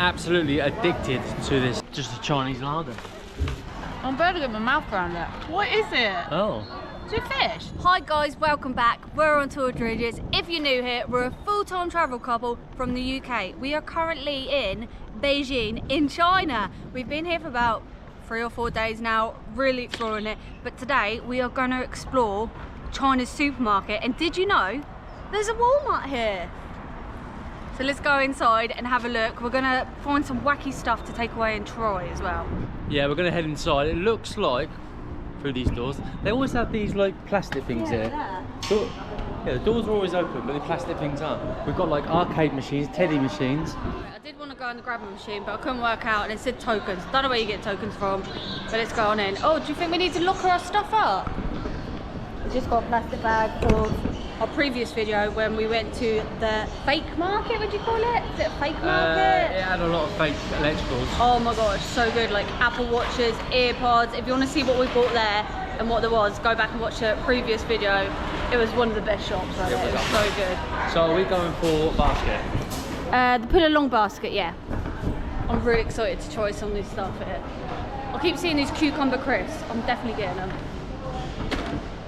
absolutely addicted to this. Just a Chinese lager. I'm about to get my mouth around it. What is it? Oh. Is it fish? Hi guys, welcome back. We're on tour Dridgers. If you're new here, we're a full-time travel couple from the UK. We are currently in Beijing in China. We've been here for about 3 or 4 days now, really exploring it. But today we are going to explore China's supermarket. And did you know there's a Walmart here? So let's go inside and have a look. We're gonna find some wacky stuff to take away and try as well. Yeah, we're gonna head inside. It looks like, through these doors, they always have these like plastic things here. Yeah, the doors are always open, but the plastic things aren't. We've got like arcade machines, teddy machines. I did want to go on the grabbing machine, but I couldn't work out, and it said tokens. Don't know where you get tokens from, but let's go on in. Oh, do you think we need to lock our stuff up? We just got a plastic bag of our previous video when we went to the fake market, would you call it? Is it a fake market? It had a lot of fake electricals. Oh my gosh, so good. Like Apple Watches, AirPods. If you want to see what we bought there and what there was, go back and watch the previous video. It was one of the best shops right there. It was so good. So are we going for what basket? The pull along basket, yeah. I'm really excited to try some of this stuff here. I keep seeing these cucumber crisps. I'm definitely getting them.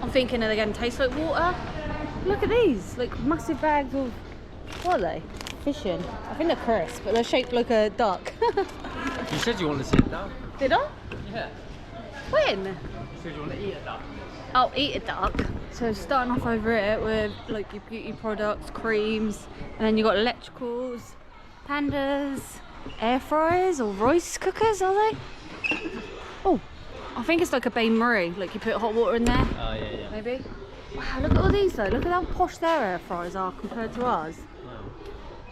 I'm thinking are they going to taste like water? Look at these, like massive bags of, what are they? Fishing. I think they're crisps, but they're shaped like a duck. You said you wanted to sit down. Did I? Yeah. When? You said you want to eat a duck. I'll eat a duck. So starting off over here with like your beauty products, creams, and then you got electricals, pandas, air fryers or rice cookers, are they? Oh, I think it's like a bain marie, like you put hot water in there. Oh yeah. Maybe. Wow, look at all these though. Look at how posh their air fryers are compared to ours. Wow.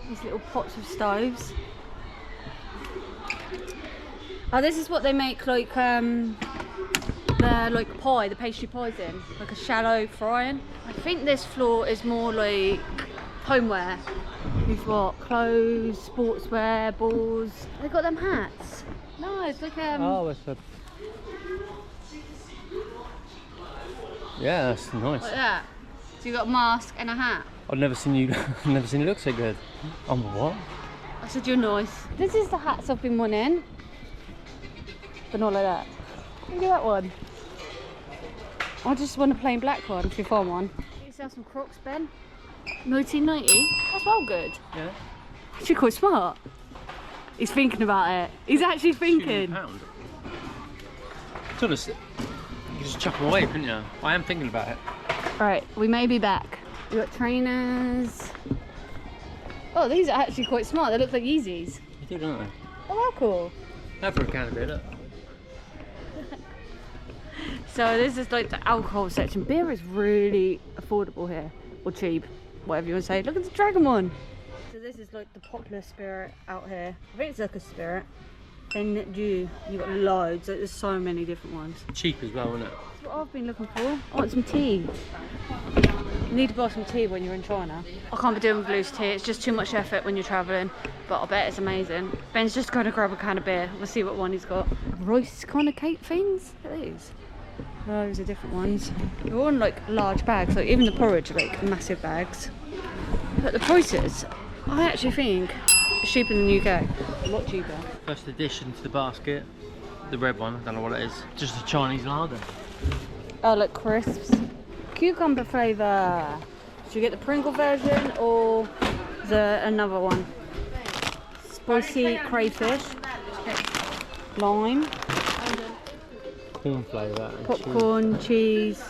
These little pots of stoves. Oh, this is what they make like the like pie, the pastry pies in, like a shallow frying. I think this floor is more like homeware. We've got clothes, sportswear, balls. They got them hats. No, it's like Oh, it's a. Yeah, that's nice. like that. So you got a mask and a hat. I've never seen you. Never seen you look so good. Oh what? I said you're nice. This is the hats I've been wanting, but not like that. Look at that one. I just want a plain black one if you find one. You sell some Crocs, Ben? 1990? That's well good. Yeah. Actually quite smart. He's thinking about it. He's actually thinking. £2. To be honest, you can just chuck them away, couldn't you? I am thinking about it. Right, we may be back. We got trainers. Oh, these are actually quite smart. They look like Yeezys. You do, don't they? Oh, how cool. That for a can of beer, look. So this is like the alcohol section. Beer is really affordable here, or cheap, whatever you want to say. Look at the dragon one. So this is like the popular spirit out here. I think it's like a spirit. Then you got loads. Like, there's so many different ones. Cheap as well, isn't it? That's what I've been looking for. I want some tea. You need to buy some tea when you're in China. I can't be doing blues tea. It's just too much effort when you're travelling. But I bet it's amazing. Ben's just going to grab a can of beer. We'll see what one he's got. Rice kind of cake things. Look at these. Those are different ones. They're all in like large bags. Like even the porridge are like massive bags. But the prices, I actually think it's cheaper than the UK. A lot cheaper. First addition to the basket, the red one. I don't know what it is. Just a Chinese lager. Oh, like crisps. Cucumber flavour. Should you get the Pringle version or another one? Spicy crayfish. Lime. Corn flavour. Popcorn, cheese.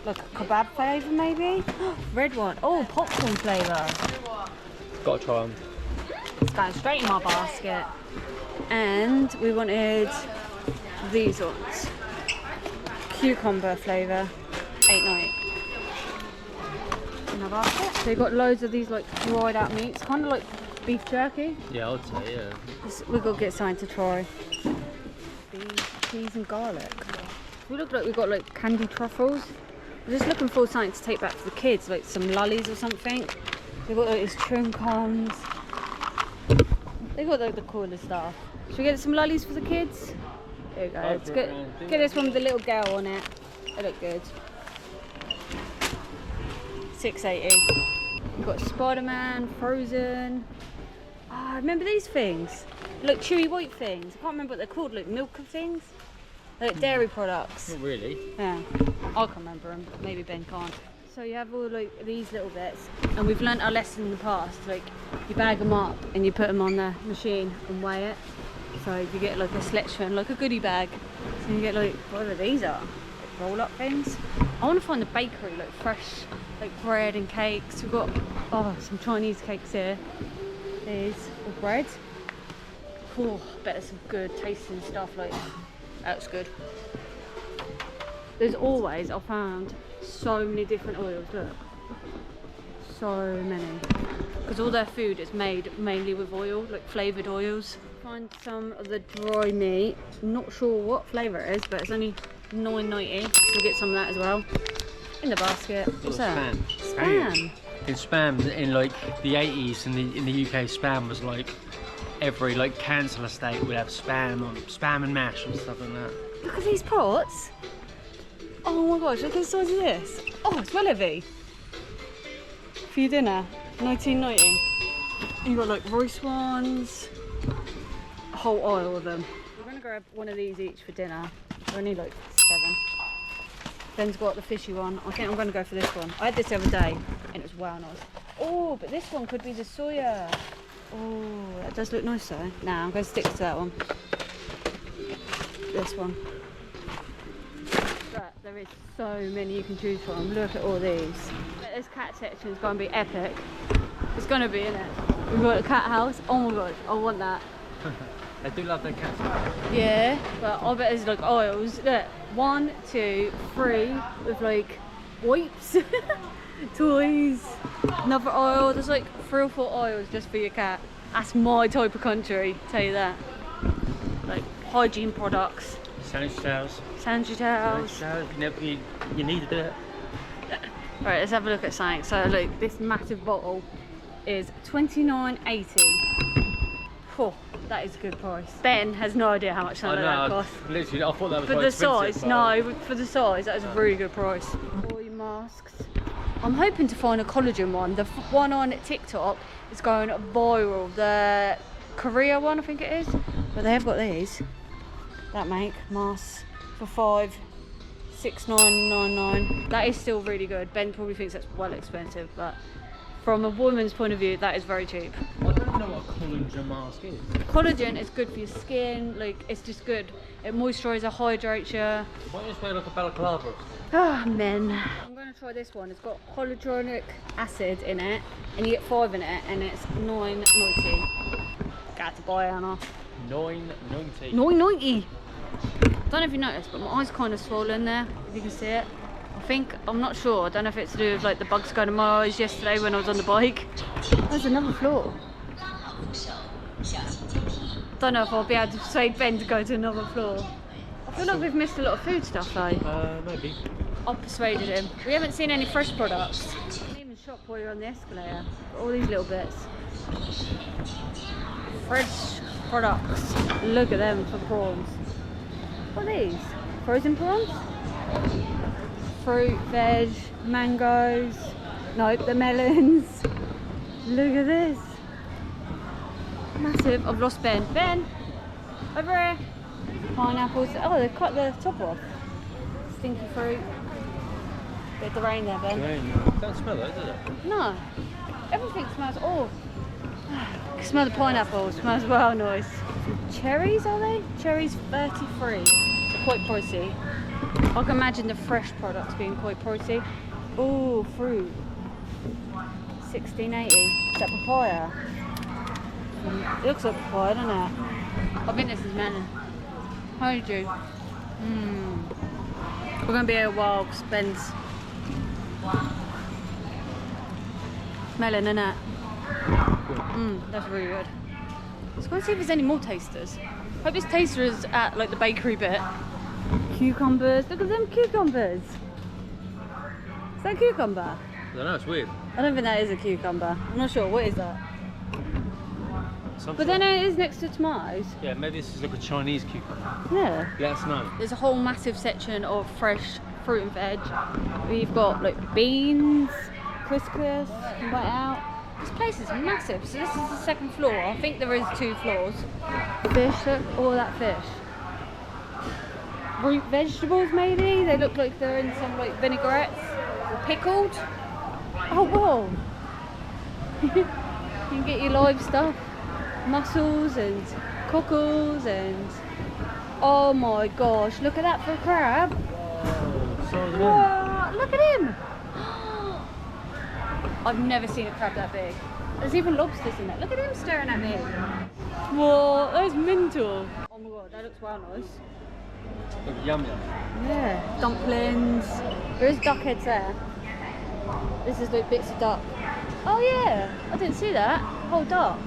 Like a kebab flavour maybe? Red one. Oh, popcorn flavour. Gotta try them. It's going straight in my basket. And we wanted these ones. Cucumber flavour. 8.90. In our basket. So you've got loads of these like dried out meats, kind of like beef jerky. Yeah, I'd say, yeah. We've got to get something to try. Beef, cheese and garlic. We look like we've got like candy truffles. We're just looking for something to take back for the kids, like some lollies or something. They've got like these chewing cones. They've got like the coolest stuff. Should we get some lollies for the kids? There you go. Let's get this one with the little girl on it. They look good. $6.80. We've got Spider-Man, Frozen. Ah, remember these things? like chewy white things. I can't remember what they're called, like milk things. Like dairy products. Not really. Yeah, I can remember them, but maybe Ben can't. So you have all like these little bits, and we've learnt our lesson in the past. Like you bag them up and you put them on the machine and weigh it. So you get like a selection, like a goodie bag. So you get like whatever these are, like roll-up things. I want to find the bakery, like fresh, like bread and cakes. We've got some Chinese cakes here. These with bread. Oh, I bet there's some good tasting stuff. Like that's good. There's always, I found so many different oils. Look, so many. Because all their food is made mainly with oil, like flavoured oils. Find some of the dry meat. I'm not sure what flavour it is, but it's only $9.90. So we'll get some of that as well. In the basket. What's that? Spam. In spam, in like the 80s in the UK, spam was like every like council estate would have spam and mash and stuff like that. Look at these pots. Oh my gosh, look at the size of this. Oh, it's well heavy. For your dinner, $19.90. And you've got like roast ones. A whole aisle of them. I'm gonna grab one of these each for dinner. They're only like $7. Ben's got the fishy one. I think I'm gonna go for this one. I had this the other day and it was wow nice. Oh, but this one could be the soya. Oh, that does look nice though. Nah, I'm gonna stick to that one. This one. But there is so many you can choose from. Look at all these. This cat section is going to be epic. It's going to be, isn't it? We've got a cat house. Oh my god, I want that. I do love their cats. Yeah, but I bet there's like oils. Look, 1, 2, 3 with like wipes, toys, another oil. There's like 3 or 4 oils just for your cat. That's my type of country, tell you that. Like hygiene products. Sanitary towels. Sanitary towels. You need to do it. Right, let's have a look at something. So look, this massive bottle is $29.80. Oh, that is a good price. Ben has no idea how much something like that costs. Literally, I thought that was For quite the expensive, size, but no, for the size, that is a really good price. All your masks. I'm hoping to find a collagen one. The one on TikTok is going viral. The Korea one, I think it is. But they have got these. That make masks for $6.99. That is still really good. Ben probably thinks that's well expensive, but from a woman's point of view, that is very cheap. I don't know what a collagen mask is. Collagen is good for your skin. Like it's just good. It moisturises, hydrates you. Why don't you just wear like a balaclava? Ah, men. I'm going to try this one. It's got hyaluronic acid in it, and you get 5 in it, and it's $9.90. Got to buy Anna. $9.90. $9.90. Don't know if you noticed, but my eye's kind of swollen there. If you can see it. I'm not sure. I don't know if it's to do with like the bugs going in my eyes yesterday when I was on the bike. There's another floor. Don't know if I'll be able to persuade Ben to go to another floor. I feel like we've missed a lot of food stuff though. Maybe. I persuaded him. We haven't seen any fresh products. You can even shop while you're on the escalator. All these little bits. Fresh products. Look at them for prawns. What are these? Frozen prawns? Fruit, veg, mangoes. Nope, the melons. Look at this. Massive. I've lost Ben. Ben! Over here. Pineapples. Oh, they've cut the top off. Stinky fruit. Bit of the rain there, Ben. Don't smell it, does it? No. Everything smells. Oh. I can smell the pineapple. Smells well nice. Cherries, are they? Cherries 33. So quite pricey. I can imagine the fresh products being quite pricey. Oh, fruit. $16.80. Is that papaya? It looks like papaya, doesn't it? I think this is melon. How do you do? We're going to be here a while because Ben's melon, isn't it? That's really good. Let's go and see if there's any more tasters. Hope this taster is at like the bakery bit. Cucumbers. Look at them cucumbers. Is that a cucumber? I don't know, it's weird. I don't think that is a cucumber. I'm not sure. What is that? But then it is next to tomatoes. Yeah, maybe this is like a Chinese cucumber. Yeah. Let us know. There's a whole massive section of fresh fruit and veg. We've got like beans, couscous, you can buy it out. This place is massive. So this is the second floor. I think there is 2 floors. Fish, look, all that fish. Root vegetables maybe? They look like they're in some like vinaigrettes. Or pickled. Oh whoa! You can get your live stuff. Mussels and cockles and... Oh my gosh, look at that for a crab. Whoa, look at him! I've never seen a crab that big. There's even lobsters in there. Look at him staring at me. Whoa, that's mental. Oh my god, that looks well nice. Look, yum yum. Yeah, dumplings. There is duck heads there. This is like bits of duck. Oh yeah, I didn't see that. Whole duck.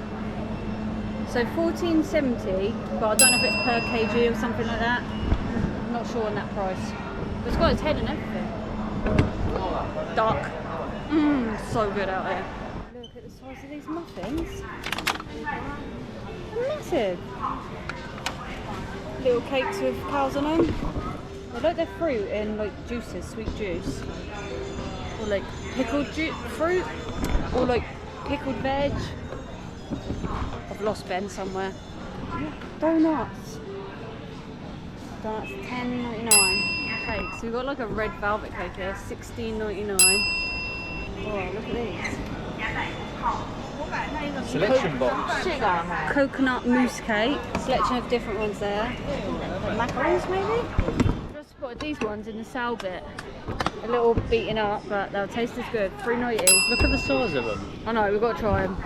So $14.70, but I don't know if it's per kg or something like that. I'm not sure on that price. But it's got its head and everything. Duck. Mmm, so good out there. Look at the size of these muffins. Massive. Little cakes with cows on them. They like their fruit in like juices, sweet juice. Or like pickled fruit. Or like pickled veg. I've lost Ben somewhere. Donuts. Donuts $10.99. Cakes. So we've got like a red velvet cake here, $16.99. Oh, look at these. Selection box. Coconut mousse cake. Selection of different ones there. Macarons maybe? Just spotted these ones in the sale bit. A little beaten up, but they'll taste as good. $3.90. Look at the size of them. I know, we've got to try them.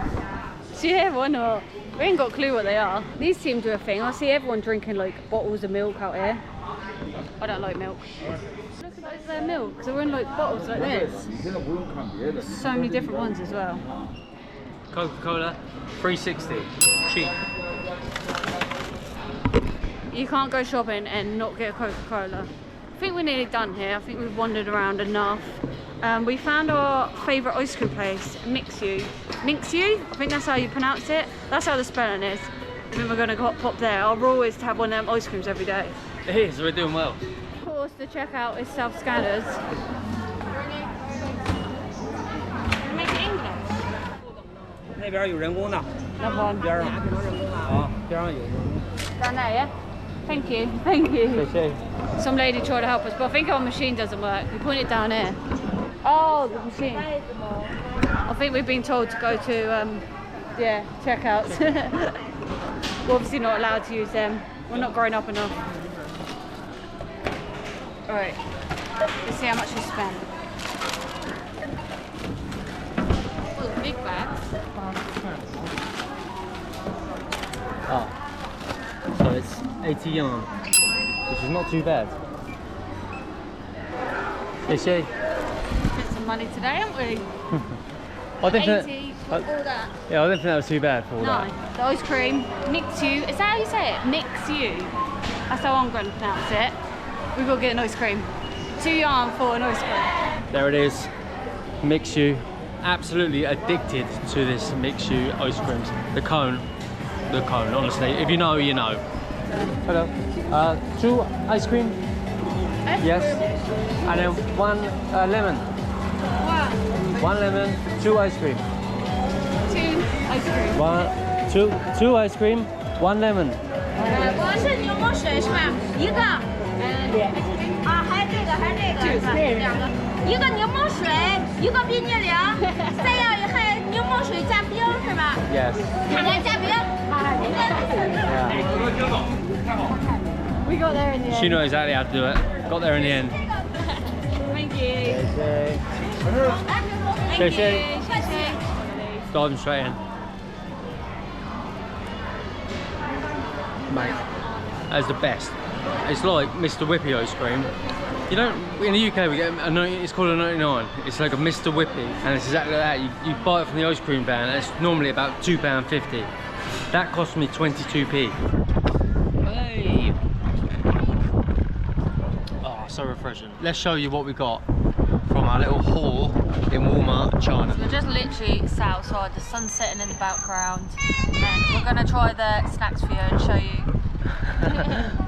Yeah, why not? We ain't got a clue what they are. These seem to be a thing. I see everyone drinking like bottles of milk out here. I don't like milk. Look at their milk. They're in like bottles like this. There's so many different ones as well. Coca-Cola, $3.60. Cheap. You can't go shopping and not get a Coca-Cola. I think we're nearly done here. I think we've wandered around enough. We found our favourite ice cream place, Mixu. Mixu? I think that's how you pronounce it. That's how the spelling is. And then we're going to pop there. Our rule is to have one of them ice creams every day. It is, we're doing well. Of course, the checkout is self-scanners. Make it English. 那边有人工的， Love one. 边上啊，边上有人工。 Down there, yeah? Thank you, thank you. Okay. Some lady tried to help us, but I think our machine doesn't work. We point it down here. Oh, the machine. I think we've been told to go to, yeah, checkouts. We're obviously not allowed to use them. We're not grown up enough. Alright, let's see how much we spent. Oh, big bags. Oh. So it's 80 yuan, which is not too bad. Is she? Spent some money today, haven't we? I didn't 80 think for all that. yeah, I didn't think that was too bad for all No, that. the ice cream, Mixu. Is that how you say it? Mixu. That's how I'm going to pronounce it. We've got to get an ice cream. 2 yuan for an ice cream. There it is, Mixu. Absolutely addicted to this Mixu ice creams. The cone, honestly. If you know, you know. Hello. 2 ice cream? Yes. And then 1 lemon. Wow. 1 lemon, 2 ice cream. 2 ice cream. 2 ice cream, 1 lemon. 我是柠檬水是吧？一个，啊，还这个是吧？2个，一个柠檬水，一个冰激凌，再要一还柠檬水加冰是吧？ Yes. 来加冰。 We got there in the end. She knows exactly how to do it. Got there in the end. Thank you. Thank you. Thank you. Diving straight in. Mate, that's the best. It's like Mr. Whippy ice cream. You don't, in the UK we get it's called a 99. It's like a Mr. Whippy, and it's exactly like that. You buy it from the ice cream van, and it's normally about £2.50. That cost me 22p. Hey! Oh, so refreshing. Let's show you what we got from our little haul in Walmart, China. We're just literally sat outside, the sun's setting in the background, and we're going to try the snacks for you and show you.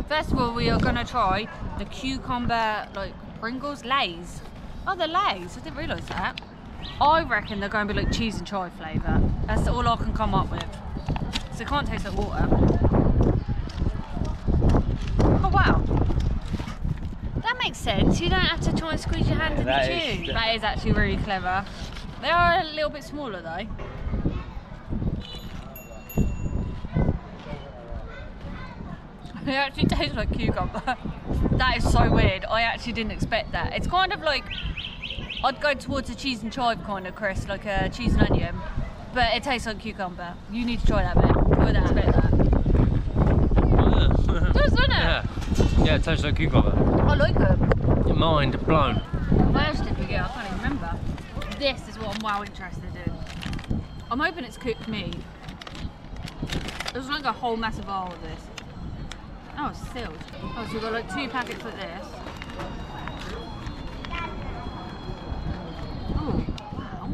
First of all, we are going to try the cucumber, like, Pringles, Lays. Oh, they're Lays, I didn't realise that. I reckon they're going to be like cheese and chive flavour. That's all I can come up with. So it can't taste like water. Oh wow. That makes sense. You don't have to try and squeeze your hand in the tube. That is actually really clever. They are a little bit smaller though. It actually tastes like cucumber. That is so weird. I actually didn't expect that. It's kind of like, I'd go towards a cheese and chive kind of crisp, like a cheese and onion, but it tastes like cucumber. You need to try that bit. I wouldn't expect that. It does, doesn't it? Yeah, it tastes like cucumber. I like it. Your mind blown. What else did we get? I can't even remember. This is what I'm wow interested in. I'm hoping it's cooked meat. There's like a whole massive bowl of this. Oh, it's sealed. Oh, so we've got like 2 packets like this. Oh, wow.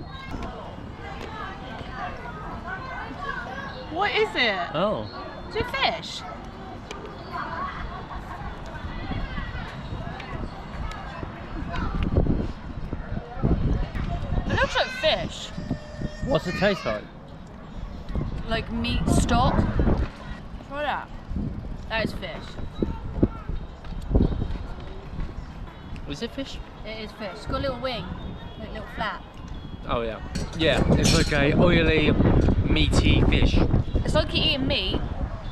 What is it? Oh. Is it fish? It looks like fish. What's it taste like? Like meat stock. Try that. That is fish. Is it fish? It is fish. It's got a little wing, like a little flap. Oh yeah. Yeah, it's like a oily, meaty fish. It's like you're eating meat,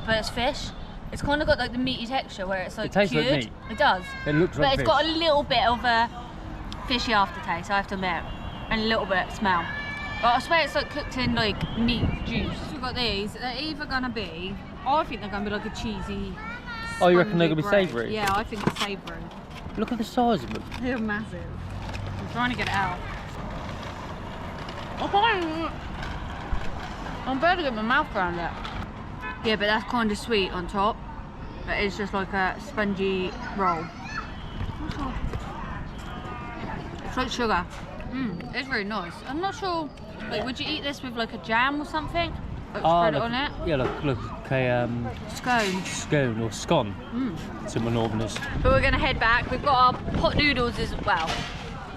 but it's fish. It's kind of got like the meaty texture where it's like It tastes like cured. meat. It does. It looks like But fish. it's got a little bit of a fishy aftertaste, I have to admit. And a little bit of smell. But I swear it's like cooked in like meat juice. So we've got these. They're either going to be, I think they're going to be like a cheesy. Oh, you reckon they're spongy gonna be bread. savoury? Yeah, I think it's savoury. Look at the size of them. They're massive. I'm trying to get it out. I can't. I'm about to get my mouth around it. Yeah, but that's kind of sweet on top. But it's just like a spongy roll. It's like sugar. It's really nice. I'm not sure. Like, would you eat this with like a jam or something? Like spread it on it? Yeah, look, a Scone. scone or scone. To my northerners. But we're gonna head back. We've got our pot noodles as well.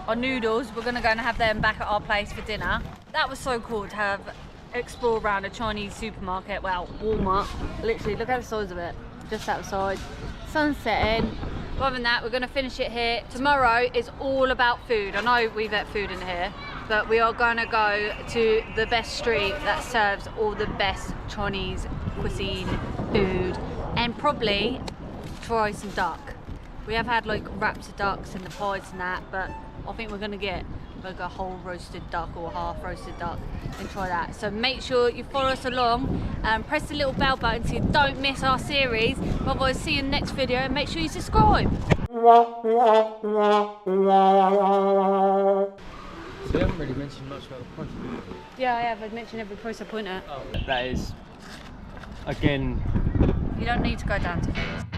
Our noodles, we're gonna go and have them back at our place for dinner. That was so cool to have explore around a Chinese supermarket. Well, Walmart. Literally, look at the size of it. Just outside. Sun's setting. Other than that, we're gonna finish it here. Tomorrow is all about food. I know we've ate food in here, but we are gonna go to the best street that serves all the best Chinese cuisine food and probably try some duck. We have had like wraps of ducks and the pies and that, but I think we're gonna get like a whole roasted duck or a half roasted duck and try that. So make sure you follow us along and press the little bell button so you don't miss our series. Otherwise, see you in the next video and make sure you subscribe. So you haven't really mentioned much about the price. Yeah, I have. I've mentioned every price I point at. Oh, that is, again, You don't need to go down to these.